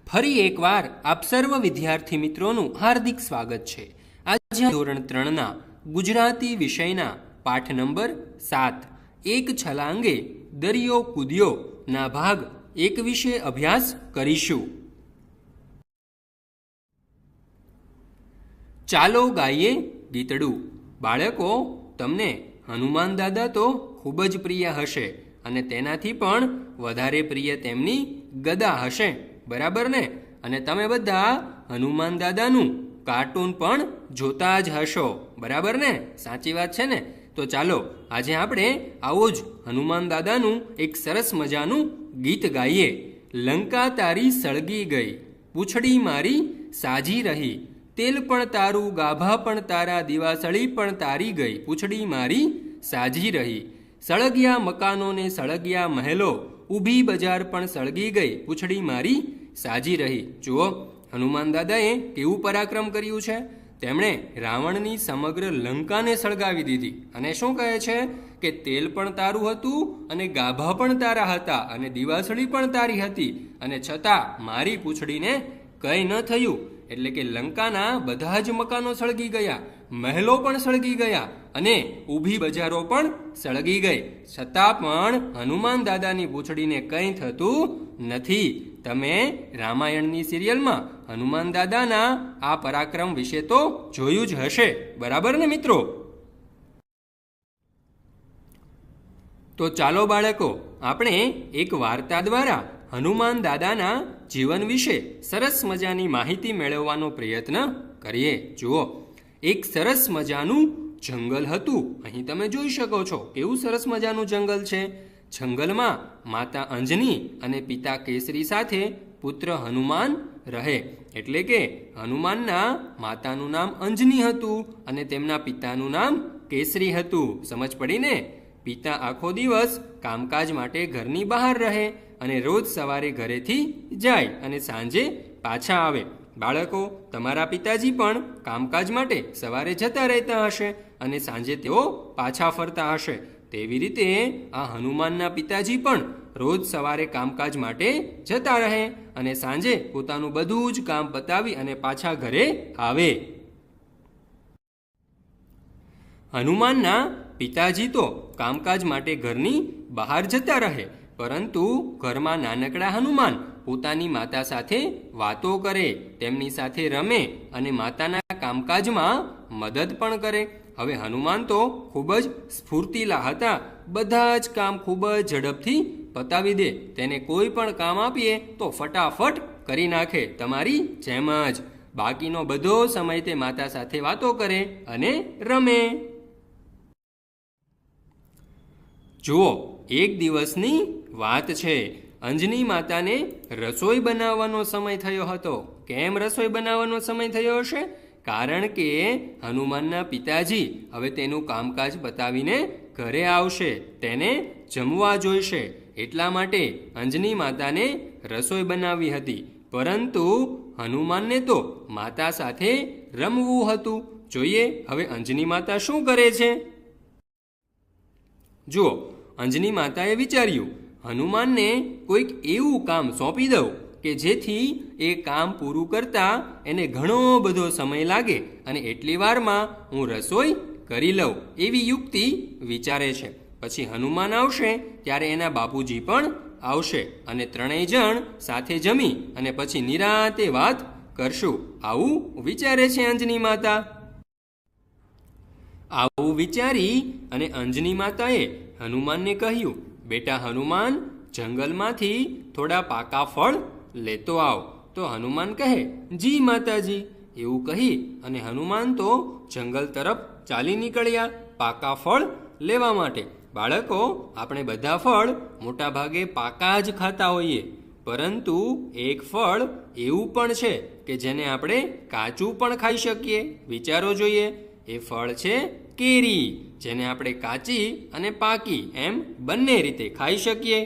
ફરી એકવાર આપ સર્વ વિદ્યાર્થી મિત્રોનું હાર્દિક સ્વાગત છે। આજે ધોરણ 3ના ગુજરાતી વિષયના પાઠ નંબર 7 એક છલાંગે દરિયો કૂદ્યો ના ભાગ 1 વિશે અભ્યાસ કરીશું। ચાલો ગાઈએ ગીતડું। બાળકો, તમને હનુમાન દાદા તો ખૂબ જ પ્રિય હશે અને તેનાથી પણ વધારે પ્રિય તેમની ગદા હશે, બરાબર ને? અને તમે બધા હનુમાન દાદાનું કાર્ટૂન પણ જોતા જ હશો, બરાબર ને? સાચી વાત છે ને? તો ચાલો આજે આપણે આવો જ હનુમાન દાદાનું એક સરસ મજાનું ગીત ગાઈએ। લંકા તારી સળગી ગઈ, પૂંછડી મારી સાજી રહી, તેલ પણ તારું, ગાભા પણ તારા, દિવાસળી પણ તારી ગઈ, પૂંછડી મારી સાજી રહી, સળગ્યા મકાનો ને સળગ્યા મહેલો, ઊભી બજાર પણ સળગી ગઈ, પૂંછડી મારી સાજી રહી। જુઓ, હનુમાન દાદાએ કેવું પરાક્રમ કર્યું છે। તેમણે રાવણની સમગ્ર લંકાને સળગાવી દીધી અને શું કહે છે કે તેલ પણ તારું હતું અને ગાભા પણ તારા હતા અને દિવાસળી પણ તારી હતી અને છતાં મારી પૂંછડીને કંઈ ન થયું। એટલે કે લંકાના બધા જ મકાનો સળગી ગયા, મહેલો પણ સળગી ગયા અને ઊભી બજારો પણ સળગી ગઈ, છતાં પણ હનુમાન દાદાની પૂંછડીને કંઈ થતું નથી। તમે રામાયણની સિરિયલમાં હનુમાન દાદાના આ પરાક્રમ વિશે તો જોયું જ હશે, બરાબર ને મિત્રો? તો ચાલો બાળકો, આપણે એક વાર્તા દ્વારા હનુમાન દાદાના જીવન વિશે સરસ મજાની માહિતી મેળવવાનો પ્રયત્ન કરીએ। જુઓ, એક સરસ મજાનું જંગલ હતું। અહીં તમે જોઈ શકો છો કેવું સરસ મજાનું જંગલ છે। જંગલમાં માતા અંજની અને પિતા કેસરી સાથે પુત્ર હનુમાન રહે। એટલે કે હનુમાનના માતાનું નામ અંજની હતું અને તેમના પિતાનું નામ કેસરી હતું। સમજ પડી ને? પિતા આખો દિવસ કામકાજ માટે ઘરની બહાર રહે અને રોજ સવારે ઘરેથી જાય અને સાંજે પાછા આવે। બાળકો, તમારા પિતાજી પણ કામકાજ માટે સવારે જતા રહેતા હશે અને સાંજે તેઓ પાછા ફરતા હશે। તેવી રીતે આ હનુમાનના પિતાજી પણ રોજ સવારે કામકાજ માટે જતા રહે અને સાંજે પોતાનું બધું જ કામ પતાવી અને પાછા ઘરે આવે। હનુમાનના પિતાજી તો કામકાજ માટે ઘરની બહાર જતા રહે, પરંતુ ઘરમાં નાનકડા હનુમાન પોતાની માતા સાથે વાતો કરે, તેમની સાથે રમે અને માતાના કામકાજમાં મદદ પણ કરે। હવે હનુમાન તો ખૂબ જ સ્ફૂર્તિલા હતા, બધા જ કામ ખૂબ જ ઝડપથી પતાવી દે, તેને કોઈ પણ કામ આપીએ તો ફટાફટ કરી નાખે, તમારી જેમ જ। બાકીનો બધો સમય તે માતા સાથે વાતો કરે અને રમે। જુઓ, એક દિવસની વાત છે। અંજની માતાને રસોઈ બનાવવાનો સમય થયો હતો। કેમ રસોઈ બનાવવાનો સમય થયો હશે? કારણ કે હનુમાનના પિતાજી હવે તેનું કામકાજ પતાવીને ઘરે આવશે, તેને જમવા જોઈશે, એટલા માટે અંજની માતાને રસોઈ બનાવવી હતી। પરંતુ હનુમાનને તો માતા સાથે રમવું હતું। જોઈએ હવે અંજની માતા શું કરે છે। જુઓ, અંજની માતાએ વિચાર્યું, હનુમાનને કોઈક એવું કામ સોંપી દઉં કે જેથી એ કામ પૂરું કરતા એને ઘણો બધો સમય લાગે અને એટલી વારમાં હું રસોઈ કરી લઉં, એવી યુક્તિ વિચારે છે। પછી હનુમાન આવશે ત્યારે એના બાપુજી પણ આવશે અને ત્રણેય જણ સાથે જમી અને પછી નિરાંતે વાત કરશું, આવું વિચારે છે અંજની માતા। આવું વિચારી અને અંજની માતાએ હનુમાનને કહ્યું, બેટા હનુમાન, જંગલમાંથી થોડા પાકા ફળ લેતો આવ। તો હનુમાન કહે, જી માતાજી। એવું કહી અને હનુમાન તો જંગલ તરફ ચાલી નીકળ્યા પાકા ફળ લેવા માટે। બાળકો, આપણે બધા ફળ મોટા ભાગે પાકા જ ખાતા હોઈએ, પરંતુ એક ફળ એવું પણ છે કે જેને આપણે કાચું પણ ખાઈ શકીએ। વિચારો જોઈએ, એ ફળ છે કેરી, જેને આપણે કાચી અને પાકી એમ બંને રીતે ખાઈ શકીએ।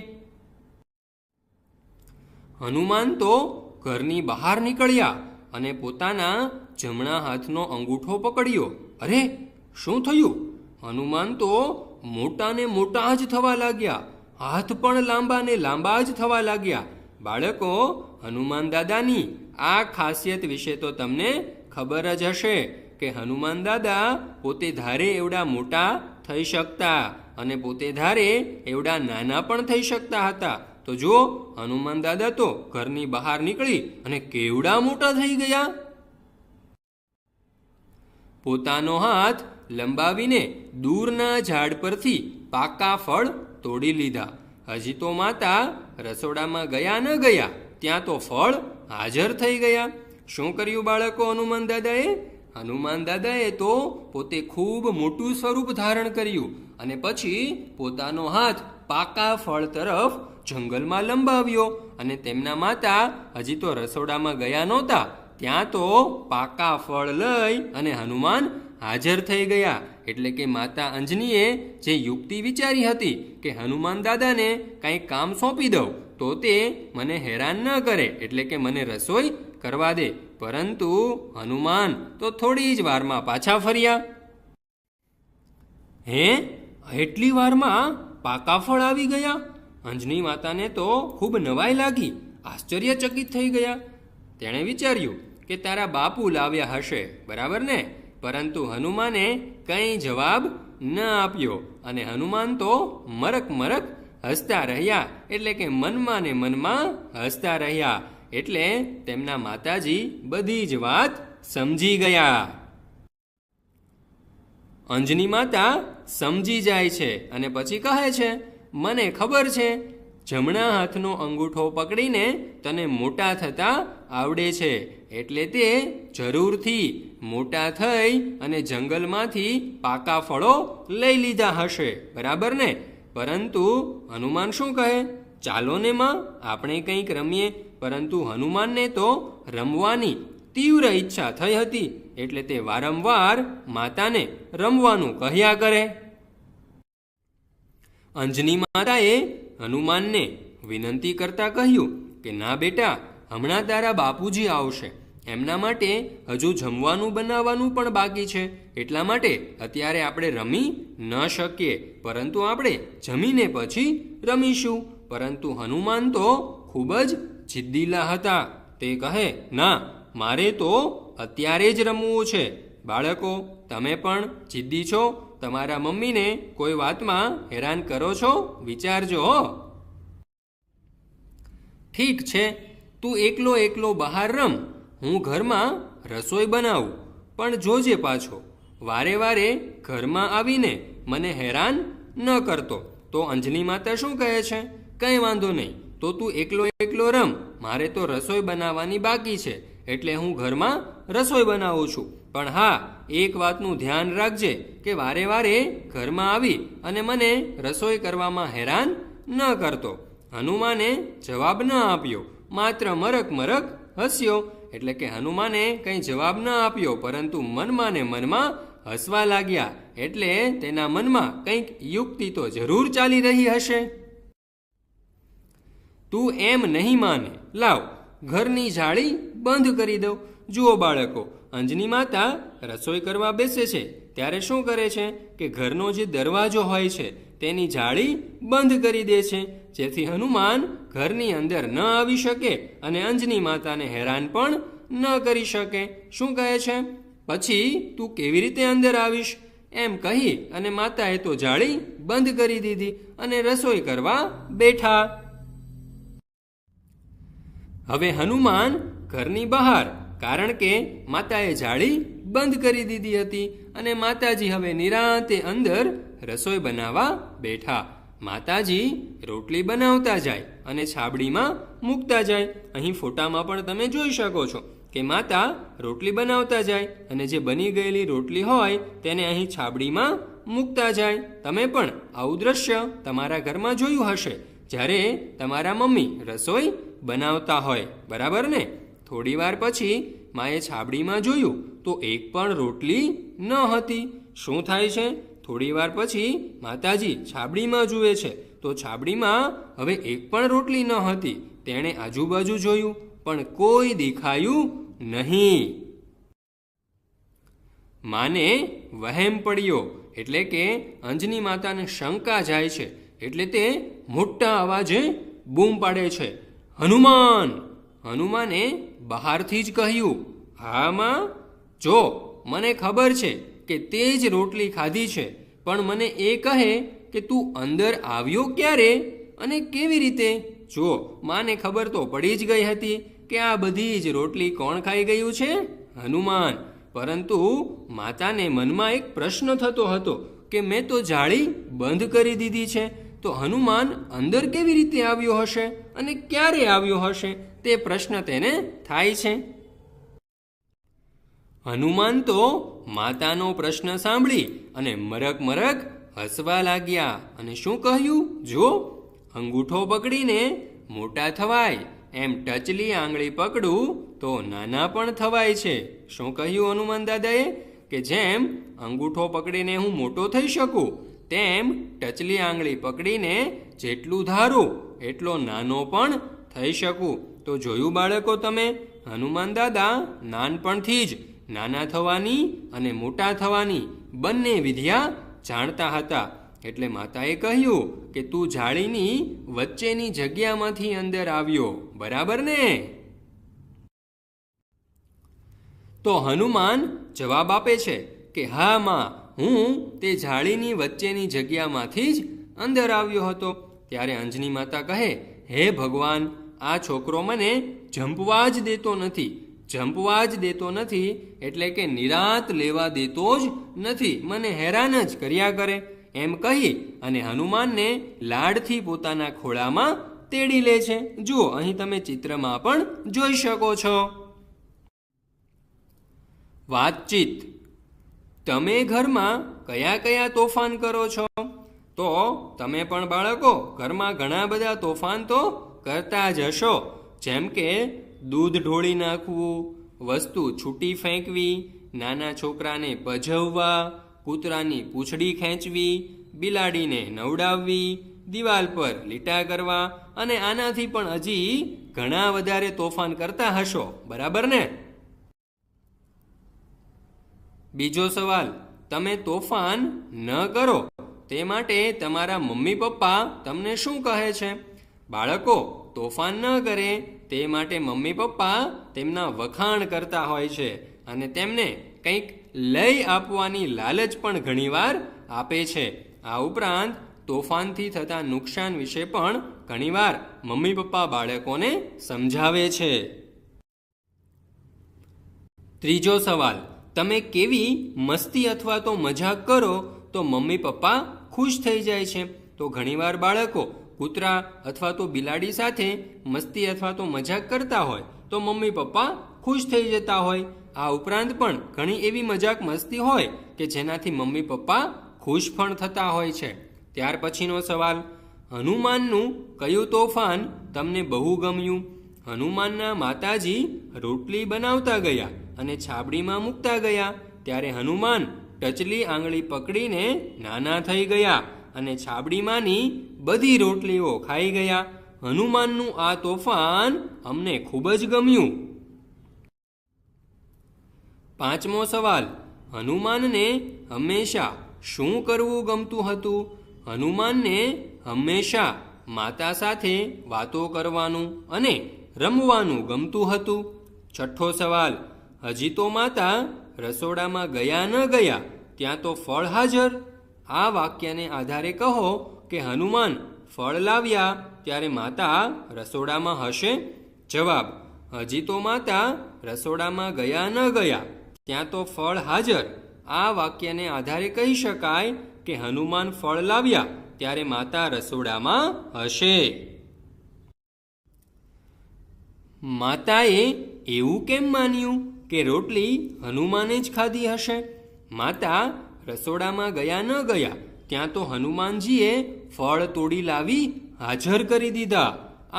હનુમાન તો ઘરની બહાર નીકળ્યા અને પોતાના જમણા હાથનો અંગૂઠો પકડ્યો। અરે, શું થયું? હનુમાન તો મોટા ને મોટા જ થવા લાગ્યા, હાથ પણ લાંબા ને લાંબા જ થવા લાગ્યા। બાળકો, હનુમાન દાદાની આ ખાસિયત વિશે તો તમને ખબર જ હશે કે હનુમાન દાદા પોતે ધારે એવડા મોટા થઈ શકતા અને પોતે ધારે એવડા નાના પણ થઈ શકતા હતા. તો જો હનુમાન દાદા તો ઘરની બહાર નીકળી અને કેવડા મોટા થઈ ગયા. પોતાનો હાથ લંબાવીને દૂરના ઝાડ પરથી પાકા ફળ તોડી લીધા. હજી તો માતા રસોડામાં ગયા ન ગયા ત્યાં તો ફળ હાજર થઈ ગયા. શું કર્યું બાળકો હનુમાન દાદાએ? હનુમાન દાદાએ તો પોતે ખૂબ મોટું સ્વરૂપ ધારણ કર્યું અને પછી પોતાનો હાથ પાકા ફળ તરફ જંગલમાં લંબાવ્યો અને તેમના માતા હજી તો રસોડામાં ગયા નહોતા ત્યાં તો પાકા ફળ લઈ અને હનુમાન હાજર થઈ ગયા. એટલે કે માતા અંજનીએ જે યુક્તિ વિચારી હતી કે હનુમાન દાદાને કંઈ કામ સોંપી દઉં તો તે મને હેરાન ન કરે, એટલે કે મને રસોઈ કરવા દે. પરંતુ હનુમાન તો થોડી જ વારમાં પાછા ફર્યા. હે, એટલી વારમાં પાકા ફળ આવી ગયા? અંજની માતાને તો ખૂબ નવાઈ લાગી, આશ્ચર્યચકિત થઈ ગયા. તેણે વિચાર્યું કે તારા બાપુ લાવ્યા હશે, બરાબર ને? પરંતુ હનુમાને કંઈ જવાબ ન આપ્યો અને હનુમાન તો મરક મરક હસતા રહ્યા, એટલે કે મનમાં ને મનમાં હસતા રહ્યા. એટલે તેમના માતાજી બધી જ વાત સમજી ગયા. અંજની માતા સમજી જાય છે અને પછી કહે છે, મને ખબર છે જમણા હાથનો અંગૂઠો પકડીને તને મોટા થતા આવડે છે, એટલે તે જરૂરથી મોટા થઈ અને જંગલમાંથી પાકા ફળો લઈ લીધા હશે, બરાબર ને? પરંતુ હનુમાન શું કહે? ચાલો ને માં, આપણે કંઈક રમીએ. પરંતુ હનુમાનને તો રમવાની તીવ્ર ઈચ્છા થઈ હતી, એટલે તે વારંવાર માતાને રમવાનું કહ્યા કરે. અંજની માતાએ હનુમાનને વિનંતી કરતા કહ્યું કે ના બેટા, હમણાં તારા બાપુજી આવશે, એમના માટે હજુ જમવાનું બનાવવાનું પણ બાકી છે, એટલા માટે અત્યારે આપણે રમી ન શકીએ, પરંતુ આપણે જમીને પછી રમીશું. પરંતુ હનુમાન તો ખૂબ જ જિદ્દીલા હતા. તે કહે, ના, મારે તો અત્યારે જ રમવું છે. બાળકો, તમે પણ જિદ્દી છો? તમારા મમ્મીને કોઈ વાતમાં હેરાન કરો છો? વિચારજો. ઠીક છે, તું એકલો એકલો બહાર રમ, હું ઘરમાં રસોઈ બનાવું. પણ જોજે પાછો વારે વારે ઘરમાં આવીને મને હેરાન ન કરતો. તો અંજની માતા શું કહે છે? કંઈ વાંધો નહીં, તો તું એકલો એકલો રમ, મારે તો રસોઈ બનાવવાની બાકી છે, એટલે હું ઘરમાં રસોઈ બનાવું છું. પણ હા, એક વાતનું ધ્યાન રાખજે કે વારે વારે ઘરમાં આવી અને મને રસોઈ કરવામાં હેરાન ન કરતો. હનુમાને જવાબ ન આપ્યો, માત્ર મરક મરક હસ્યો. એટલે કે હનુમાને કંઈ જવાબ ન આપ્યો, પરંતુ મનમાં ને મનમાં હસવા લાગ્યા. એટલે તેના મનમાં કંઈક યુક્તિ તો જરૂર ચાલી રહી હશે. તું એમ નહીં માને, લાવ ઘરની જાળી બંધ કરી દઉં. જુઓ બાળકો, અંજની માતા રસોઈ કરવા બેસે છે ત્યારે શું કરે છે કે ઘરનો જે દરવાજો હોય છે તેની જાળી બંધ કરી દે છે, જેથી હનુમાન ઘરની અંદર ન આવી શકે અને અંજની માતાને હેરાન પણ ન કરી શકે. શું કહે છે? પછી તું કેવી રીતે અંદર આવીશ? એમ કહી અને માતાએ તો જાળી બંધ કરી દીધી અને રસોઈ કરવા બેઠા. હવે હનુમાન ઘરની બહાર, કારણ કે માતાએ જાળી બંધ કરી દીધી હતી અને માતાજી હવે નિરાંતે અંદર રસોઈ બનાવવા બેઠા. માતાજી રોટલી બનાવતા જાય અને છાબડીમાં મૂકતા જાય. અહીં ફોટામાં પણ તમે જોઈ શકો છો કે માતા રોટલી બનાવતા જાય અને જે બની ગયેલી રોટલી હોય તેને અહીં છાબડીમાં મૂકતા જાય. તમે પણ આવું દ્રશ્ય તમારા ઘરમાં જોયું હશે જ્યારે તમારા મમ્મી રસોઈ બનાવતા હોય, બરાબર ને? થોડી વાર પછી માએ છાબડીમાં જોયું તો એક પણ રોટલી ન હતી. શું થાય છે? થોડી વાર પછી માતાજી છાબડીમાં જુએ છે તો છાબડીમાં હવે એક પણ રોટલી ન હતી. તેણે આજુબાજુ જોયું પણ કોઈ દેખાયું નહીં. માને વહેમ પડ્યો, એટલે કે અંજની માતાને શંકા જાય છે, એટલે તે મોટા અવાજે બૂમ પાડે છે, હનુમાન. હનુમાને બહારથી જ કહ્યું, હા માં, જો મને ખબર છે કે તે જ રોટલી ખાધી છે, પણ મને એ કહે કે તું અંદર આવ્યો ક્યારે અને કેવી રીતે? જો માને ખબર તો પડી જ ગઈ હતી કે આ બધી જ રોટલી કોણ ખાઈ ગયું છે? હનુમાન. પરંતુ માતાને મનમાં એક પ્રશ્ન થતો હતો કે મેં તો જાળી બંધ કરી દીધી છે, તો હનુમાન અંદર કેવી રીતે આવ્યો હશે અને ક્યારે આવ્યો હશે તે પ્રશ્ન તેને થાય છે. હનુમાન તો માતાનો પ્રશ્ન સાંભળી અને મરક મરક હસવા લાગ્યા અને શું કહ્યું? જો અંગૂઠો પકડીને મોટા થવાય, એમ ટચલી આંગળી પકડું તો નાના પણ થવાય છે. શું કહ્યું હનુમાન દાદાએ? કે જેમ અંગૂઠો પકડીને હું મોટો થઈ શકું, તેમ ટચલી આંગળી પકડીને જેટલું ધારું એટલો નાનો પણ થઈ શકું. તો જોયું બાળકો તમે, હનુમાન દાદા નાનપણથી જ નાના થવાની અને મોટા થવાની બંને વિધિયા જાણતા હતા. એટલે માતાએ કહ્યું કે તું જાળીની વચ્ચેની જગ્યામાંથી અંદર આવ્યો, બરાબર ને? તો હનુમાન જવાબ આપે છે કે હા માં, હું તે જાળીની વચ્ચેની જગ્યામાંથી જ અંદર આવ્યો હતો. ત્યારે અંજની માતા કહે, હે ભગવાન, આ છોકરો મને જંપવા જ દેતો નથી, જંપવા જ દેતો નથી એટલે કે નિરાંત લેવા દેતો જ નથી, મને હેરાન જ કર્યા કરે. એમ કહી અને હનુમાનને લાડથી પોતાના ખોળામાં તેડી લે છે. જુઓ, અહીં તમે ચિત્રમાં પણ જોઈ શકો છો. વાતચીત. તમે ઘરમાં કયા કયા તોફાન કરો છો? તો તમે પણ બાળકો ઘરમાં ઘણા બધા તોફાન તો કરતા જ હશો. જેમ કે દૂધ ઢોળી નાખવું, વસ્તુ છૂટી ફેંકવી, નાના છોકરાને પજવવા, કૂતરાની પૂંછડી ખેંચવી, બિલાડીને નવડાવવી, દિવાલ પર લીટા કરવા અને આનાથી પણ હજી ઘણા વધારે તોફાન કરતા હશો, બરાબર ને? બીજો સવાલ, તમે તોફાન ન કરો તે માટે તમારા મમ્મી પપ્પા તમને શું કહે છે? બાળકો તોફાન ન કરે તે માટે મમ્મી પપ્પા તેમના વખાણ કરતા હોય છે અને તેમને કંઈક લઈ આપવાની લાલચ પણ ઘણીવાર આપે છે. આ ઉપરાંત તોફાનથી થતા નુકસાન વિશે પણ ઘણીવાર મમ્મી પપ્પા બાળકોને સમજાવે છે. ત્રીજો સવાલ, તમે કેવી મસ્તી અથવા તો મજાક કરો તો મમ્મી પપ્પા ખુશ થઈ જાય છે? તો ઘણીવાર બાળકો કૂતરા અથવા તો બિલાડી સાથે મસ્તી અથવા તો મજાક કરતા હોય તો મમ્મી પપ્પા ખુશ થઈ જતા હોય. આ ઉપરાંત પણ ઘણી એવી મજાક મસ્તી હોય કે જેનાથી મમ્મી પપ્પા ખુશ પણ થતા હોય છે. ત્યાર પછીનો સવાલ, હનુમાનનું કયું તોફાન તમને બહુ ગમ્યું? હનુમાનના માતાજી રોટલી બનાવતા ગયા અને છાબડીમાં મૂકતા ગયા, ત્યારે હનુમાન ટચલી આંગળી પકડીને નાના થઈ ગયા અને છાબડીમાંની બધી રોટલીઓ ખાઈ ગયા. હનુમાનનું આ તોફાન અમને ખૂબ જ ગમ્યું. પાંચમો સવાલ, હનુમાનને હંમેશા શું કરવું ગમતું હતું? હનુમાનને હંમેશા માતા સાથે વાતો કરવાનું અને રમવાનું ગમતું હતું. છઠ્ઠો સવાલ, હજી તો માતા રસોડામાં ગયા ન ગયા, ત્યાં તો ફળ હાજર. આ વાક્યને આધારે કહો કે હનુમાન ફળ લાવ્યા ત્યારે માતા રસોડામાં હશે? જવાબ, હજી તો માતા રસોડામાં ગયા ન ગયા, ત્યાં તો ફળ હાજર. આ વાક્યને આધારે કહી શકાય કે હનુમાન ફળ લાવ્યા ત્યારે માતા રસોડામાં હશે. માતાએ એવું કેમ માન્યું કે રોટલી હનુમાને જ ખાધી હશે? માતા રસોડામાં ગયા ન ગયા, ત્યાં તો હનુમાનજીએ ફળ તોડી લાવી હાજર કરી દીધા.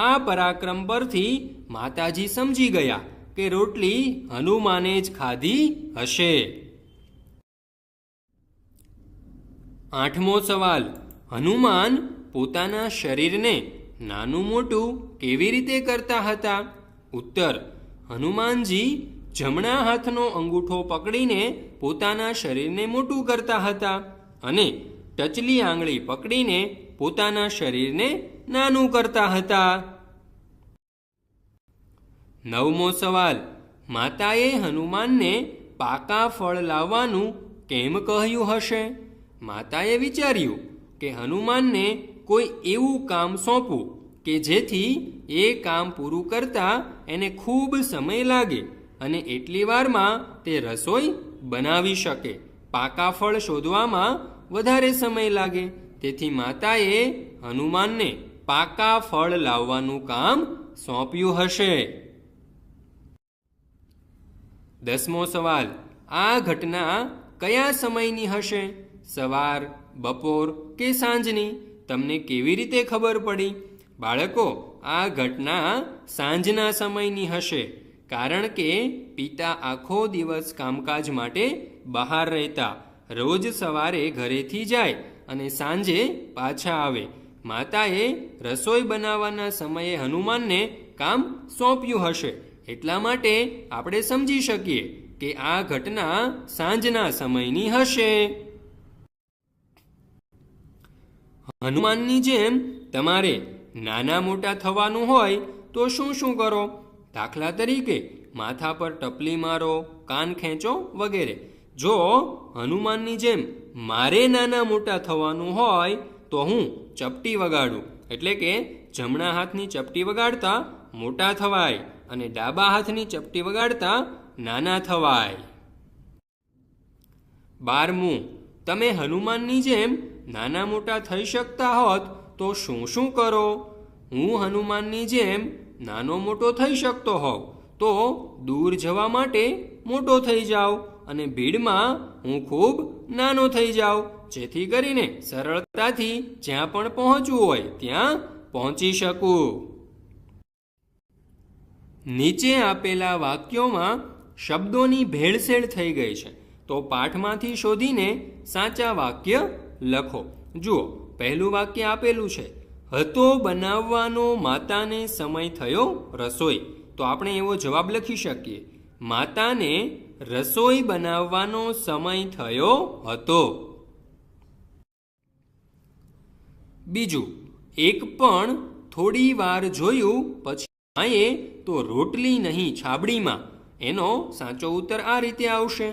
આ પરાક્રમ પરથી માતાજી સમજી ગયા કે રોટલી હનુમાને જ ખાધી હશે. આઠમો સવાલ, હનુમાન પોતાના શરીરને નાનું મોટું કેવી રીતે કરતા હતા? ઉત્તર, હનુમાનજી જમણા હાથનો અંગૂઠો પકડીને પોતાના શરીરને મોટું કરતા હતા અને ટચલી આંગળી પકડીને પોતાના શરીરને નાનું કરતા હતા. 9મો સવાલ, માતાએ હનુમાનને પાકા ફળ લાવવાનું કેમ કહ્યું હશે? માતાએ વિચાર્યું કે હનુમાનને કોઈ એવું કામ સોંપવું કે જેથી એ કામ પૂરું કરતા એને ખૂબ સમય લાગે અને એટલી વારમાં તે રસોઈ બનાવી શકે. પાકા ફળ શોધવામાં વધારે સમય લાગે, તેથી માતાએ હનુમાનને પાકા ફળ લાવવાનું કામ સોંપ્યું હશે. 10મો સવાલ, આ ઘટના કયા સમયની હશે? સવાર, બપોર કે સાંજની? તમને કેવી રીતે ખબર પડી? બાળકો, આ ઘટના સાંજના સમયની હશે, કારણ કે પિતા આખો દિવસ કામકાજ માટે બહાર રહેતા. રોજ સવારે ઘરેથી જાય અને સાંજે પાછા આવે. માતાએ રસોઈ બનાવવાના સમયે હનુમાનને કામ સોંપ્યું હશે, એટલા માટે આપણે સમજી શકીએ કે આ ઘટના સાંજના સમયની હશે. હનુમાનની જેમ તમારે નાના મોટા થવાનું હોય તો શું શું કરો? દાખલા તરીકે માથા પર ટપલી મારો, કાન ખેંચો વગેરે. જો હનુમાનની જેમ મારે નાના મોટા થવાનું હોય તો હું ચપટી વગાડું, એટલે કે જમણા હાથની ચપટી વગાડતા મોટા થવાય અને ડાબા હાથની ચપટી વગાડતા નાના થવાય. 12મું, તમે હનુમાનની જેમ નાના મોટા થઈ શકતા હોત તો શું શું કરો? હું હનુમાનની જેમ નાનો મોટો થઈ શકતો હોઉં તો દૂર જવા માટે મોટો થઈ જાઉં અને ભીડમાં હું ખૂબ નાનો થઈ જાઉં, જેથી કરીને સરળતાથી જ્યાં પણ પહોંચવું હોય ત્યાં પહોંચી શકું. નીચે આપેલા વાક્યોમાં શબ્દોની ભેળસેળ થઈ ગઈ છે, તો પાઠમાંથી શોધીને સાચા વાક્ય લખો. જુઓ, પહેલું વાક્ય આપેલું છે, હતો બનાવવાનો માતાને સમય થયો રસોઈ. તો આપણે એવો જવાબ લખી શકીએ, માતાને રસોઈ બનાવવાનો સમય થયો હતો. બીજું, એક પણ થોડી વાર જોયું પછી માએ તો રોટલી નહીં છાબડીમાં. એનો સાચો ઉત્તર આ રીતે આવશે,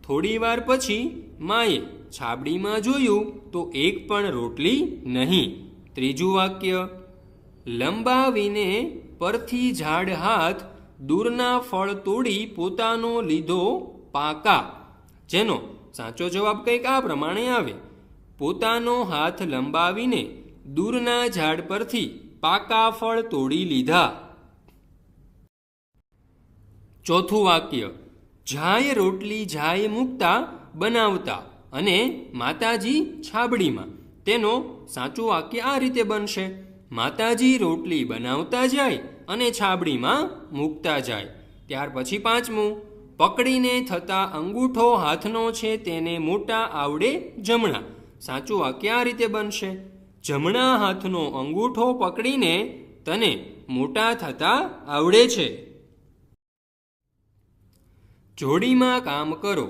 થોડી વાર પછી માએ છાબડીમાં જોયું તો એક પણ રોટલી નહીં. ત્રીજું વાક્ય, લંબાવીને પરથી ઝાડ હાથ દૂરના ફળ તોડી પોતાનો લીધો પાકા. જેનો સાચો જવાબ કંઈક આ પ્રમાણે આવે, પોતાનો હાથ લંબાવીને દૂરના ઝાડ પરથી પાકા ફળ તોડી લીધા. ચોથું વાક્ય, જાય રોટલી જાય મૂકતા બનાવતા અને માતાજી છાબડીમાં. તેનો સાચું વાક્ય આ રીતે બનશે, માતાજી રોટલી બનાવતા જાય અને છાબડીમાં મૂકતા જાય. ત્યાર પછી 5મું, પકડીને થતા અંગૂઠો હાથનો છે તેને મોટા આવડે જમણા. સાચું વાક્ય આ રીતે બનશે, જમણા હાથનો અંગૂઠો પકડીને તને મોટા થતા આવડે છે. જોડીમાં કામ કરો.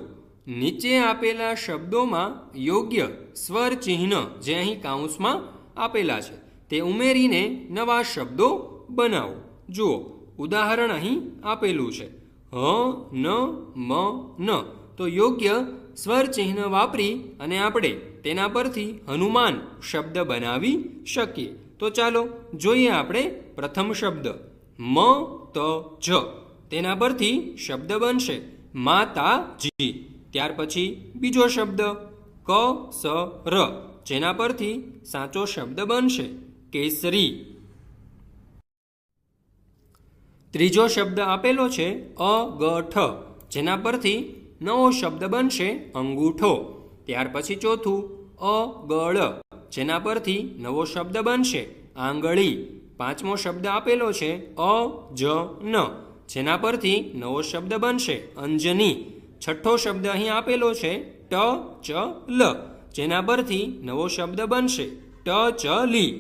નીચે આપેલા શબ્દોમાં યોગ્ય સ્વર ચિહ્ન જે અહીં કાઉન્સમાં આપેલા છે તે ઉમેરીને નવા શબ્દો બનાવો. જુઓ, ઉદાહરણ અહીં આપેલું છે, હ, ન, મ, ન. તો યોગ્ય સ્વર ચિહ્ન વાપરી અને આપણે તેના પરથી હનુમાન શબ્દ બનાવી શકીએ. તો ચાલો જોઈએ આપણે પ્રથમ શબ્દ મ ત જ. તેના પરથી શબ્દ બનશે માતાજી. ત્યાર પછી બીજો શબ્દ ક સ ર, જેના પરથી સાચો શબ્દ બનશે કેસરી. ત્રીજો શબ્દ આપેલો છે અગઠ, જેના પરથી નવો શબ્દ બનશે અંગૂઠો. ત્યાર પછી ચોથું અગળ, જેના પરથી નવો શબ્દ બનશે આંગળી. પાંચમો શબ્દ આપેલો છે અજન, જેના પરથી નવો શબ્દ બનશે અંજની. છઠ્ઠો શબ્દ અહીં આપેલો છે ટ ચ લ, જેના પરથી નવો શબ્દ બનશે ટચલી.